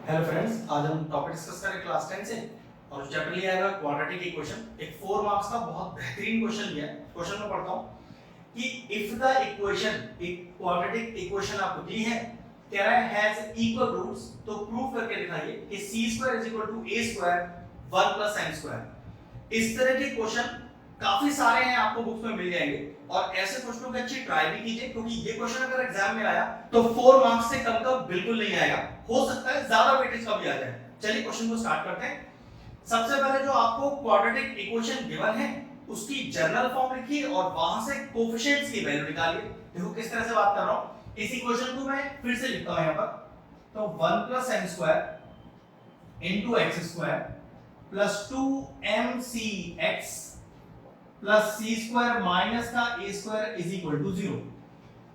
Hello friends, आज हम topic discuss करें क्लास 10 से और जो चैप्टर लिया है क्वाड्रेटिक इक्वेशन। एक 4 मार्क्स का बहुत बेहतरीन क्वेश्चन लिया है। क्वेश्चन में पढ़ता हूं कि इफ द इक्वेशन, एक क्वाड्रेटिक इक्वेशन आपको दी है, कह रहा है हैज इक्वल रूट्स, तो प्रूव करके दिखाइए कि c² = a² 1 + n²। इस तरह के क्वेश्चन काफी सारे हैं, आपको बुक्स में मिल जाएंगे और ऐसे क्वेश्चनों की अच्छी ट्राई भी कीजिए, क्योंकि ये क्वेश्चन अगर एग्जाम में आया तो 4 मार्क्स से कम का बिल्कुल नहीं आएगा, हो सकता है ज्यादा वेटेज का भी आ जाए। चलिए क्वेश्चन को स्टार्ट करते हैं। सबसे पहले जो आपको क्वाड्रेटिक इक्वेशन गिवन है उसकी जनरल फॉर्म लिखिए और वहां से कोएफिशिएंट्स की वैल्यू निकालिए। देखो किस तरह से बात कर रहा हूं। इस इक्वेशन को मैं फिर से लिखता हूं यहां पर, तो 1 + n² * x² + 2mcx plus c² minus का a² = 0।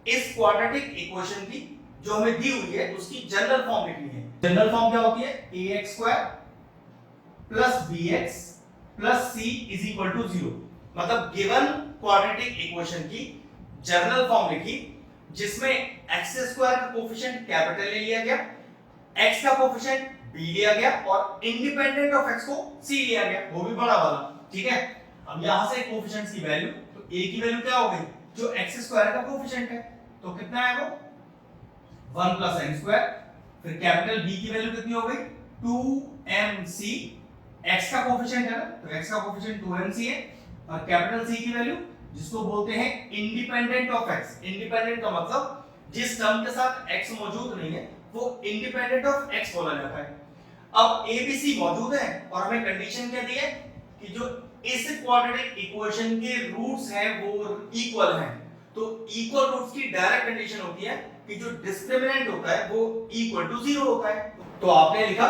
इस क्वाड्रेटिक इक्वेशन की जो हमें दी हुई है उसकी जनरल फॉर्म लिखनी है। जनरल फॉर्म क्या होती है? ax² plus bx plus c = 0। मतलब गिवन क्वाड्रेटिक इक्वेशन की जनरल फॉर्म लिखी, जिसमें x² का कोएफिशिएंट कैपिटल ले लिया गया, x का कोएफिशिएंट b लिया गया और इंडिपेंडेंट ऑफ x को c लिया गया, वो भी बड़ा वाला। ठीक है, अब यहां से कोएफिशिएंट्स की वैल्यू, तो a की वैल्यू क्या हो गई? जो x² का कोएफिशिएंट है, तो कितना है वो? 1 + n²। फिर कैपिटल B की वैल्यू कितनी हो गई? 2mc। x का कोएफिशिएंट है ना, तो x का कोएफिशिएंट 2mc है और कैपिटल C की वैल्यू, जिसको बोलते हैं इंडिपेंडेंट ऑफ x। इंडिपेंडेंट का मतलब जिस टर्म के साथ x मौजूद नहीं है वो इंडिपेंडेंट ऑफ x बोला जाता है। अब a b c मौजूद है और हमें कंडीशन क्या दी है कि जो इस क्वाड्रेटिक इक्वेशन के रूट्स हैं वो इक्वल हैं। तो इक्वल रूट्स की डायरेक्ट कंडीशन होती है कि जो डिस्क्रिमिनेंट होता है वो = 0 होता है। तो आपने लिखा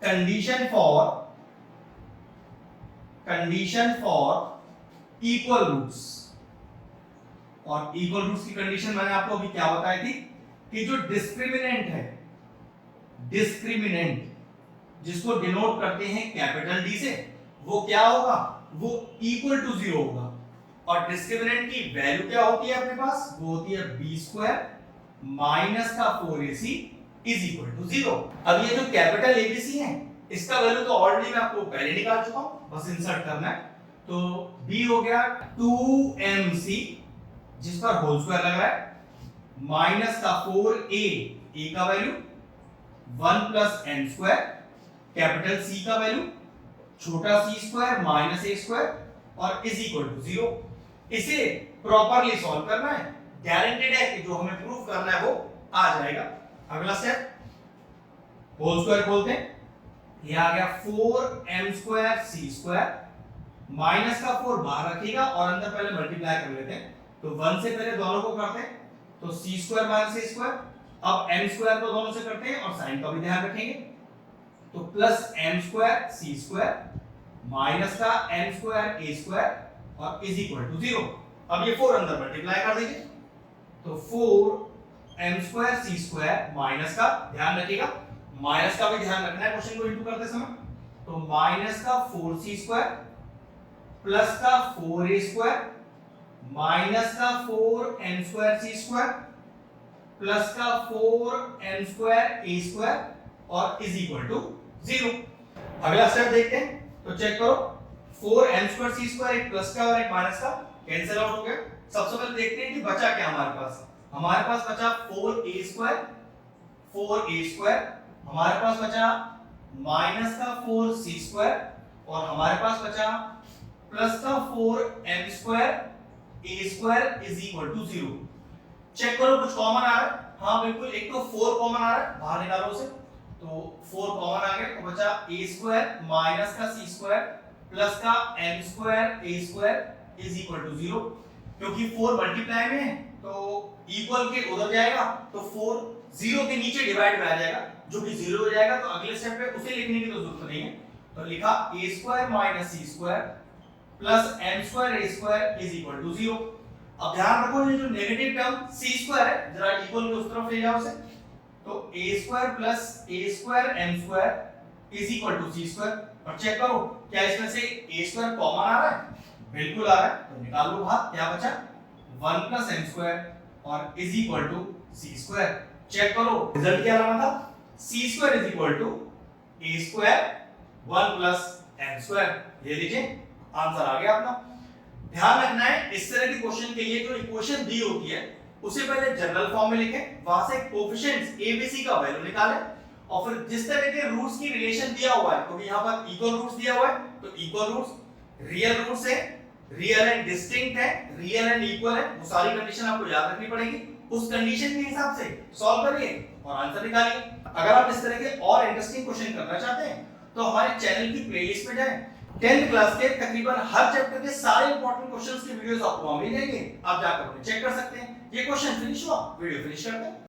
कंडीशन फॉर इक्वल रूट्स, और इक्वल रूट्स की कंडीशन मैंने आपको अभी क्या बताई थी कि जो डिस्क्रिमिनेंट है, डिस्क्रिमिनेंट जिसको डिनोट करते हैं कैपिटल D से, वो क्या होगा? वो = 0 होगा। और डिस्क्रिमिनेंट की वैल्यू क्या होती है अपने पास? वो होती है b² माइनस का 4ac = 0। अब ये जो कैपिटल ABC है इसका वैल्यू तो ऑलरेडी मैं आपको पहले निकाल चुका हूं, बस इंसर्ट करना है। तो b हो गया 2mc, जिस पर होल स्क्वायर लग रहा है, माइनस का 4a, a का वैल्यू 1 + n², कैपिटल C का वैल्यू छोटा c² माइनस a² और = 0। इसे प्रॉपर्ली सॉल्व करना है, गारंटेड है कि जो हमें प्रूफ करना है वो आ जाएगा। अगला स्टेप, होल स्क्वायर खोलते हैं, ये आ गया 4m² c² माइनस का 4 बाहर रखिएगा और अंदर पहले मल्टीप्लाई कर लेते हैं। तो 1 से पहले दोनों को करते हैं, तो c² माइनस a²। अब m² को दोनों से करते हैं और साइन का भी ध्यान रखेंगे, तो प्लस m² c² माइनस का n² a² और = 0। अब ये 4 अंदर मल्टीप्लाई कर दीजिए, तो 4m² c² माइनस का ध्यान रखिएगा, माइनस का भी ध्यान रखना है क्वेश्चन को इनटू करते समय, तो माइनस का 4c² प्लस का 4a² माइनस का 4m² c² प्लस का 4m² a² और = 0। अगला स्टेप देखते हैं, तो चेक करो, 4m² c² एक प्लस का और एक माइनस का कैंसिल आउट हो गया। सबसे पहले देखते हैं कि बचा क्या हमारे पास। हमारे पास बचा 4a², हमारे पास बचा माइनस का 4c² और हमारे पास बचा प्लस का 4m² a² = 0। चेक करो कुछ कॉमन आ रहा है? हाँ बिल्कुल, एक तो 4 कॉमन आ रहा है, बाहर निकालो उसे, तो 4 कॉमन आ गया, तो बचा a² माइनस का c² प्लस का m² a² = 0। क्योंकि 4 मल्टीप्लाई में है तो इक्वल के उधर जाएगा, तो 4 0 के नीचे डिवाइड में आ जाएगा, जो कि 0 हो जाएगा। तो अगले स्टेप पे उसे लिखने की तो जरूरत नहीं है, तो लिखा a² minus c² plus m² a² = 0। अब ध्यान रखो ये जो नेगेटिव टर्म c² है, जरा इक्वल के उस तरफ ले जाओ उसे, तो a² plus a² m² = c²। और चेक करो क्या इसमें से a² कॉमन आ रहा है? बिल्कुल आ रहा है, तो निकाल लो बाहर, क्या बचा? 1 + m² और = c²। चेक करो रिजल्ट क्या लाना था, C square is equal to A square 1 plus N square. ये लीजिए आंसर आ गया अपना। ध्यान रखना है इस तरह के क्वेश्चन के लिए जो इक्वेशन दी होती है उसे पहले जनरल फॉर्म में लिखें, वहां से कोएफिशिएंट्स a b c का वैल्यू निकालें और फिर जिस तरह के रूट्स की रिलेशन दिया हुआ है, क्योंकि यहाँ पर इक्वल रूट्स दिया हुआ है तो इक्वल रूट्स, रियल रूट्स है, रियल एंड डिस्टिंक्ट है, रियल एंड इक्वल है, वो सारी कंडीशन आपको याद रखनी पड़ेगी। उस कंडीशन के हिसाब से सॉल्व करिए और आंसर निकालिए। अगर आप इस तरह के और इंटरेस्टिंग क्वेश्चन करना चाहते हैं तो हमारे चैनल की प्लेलिस्ट में जाएं। 10th क्लास के तकरीबन हर चैप्टर के सारे इंपॉर्टेंट क्वेश्चंस की वीडियोस आपको वहां मिलेंगे, आप जाकर उन्हें चेक कर सकते हैं। ये क्वेश्चन फिनिश हुआ, वीडियो फिनिश करते हैं।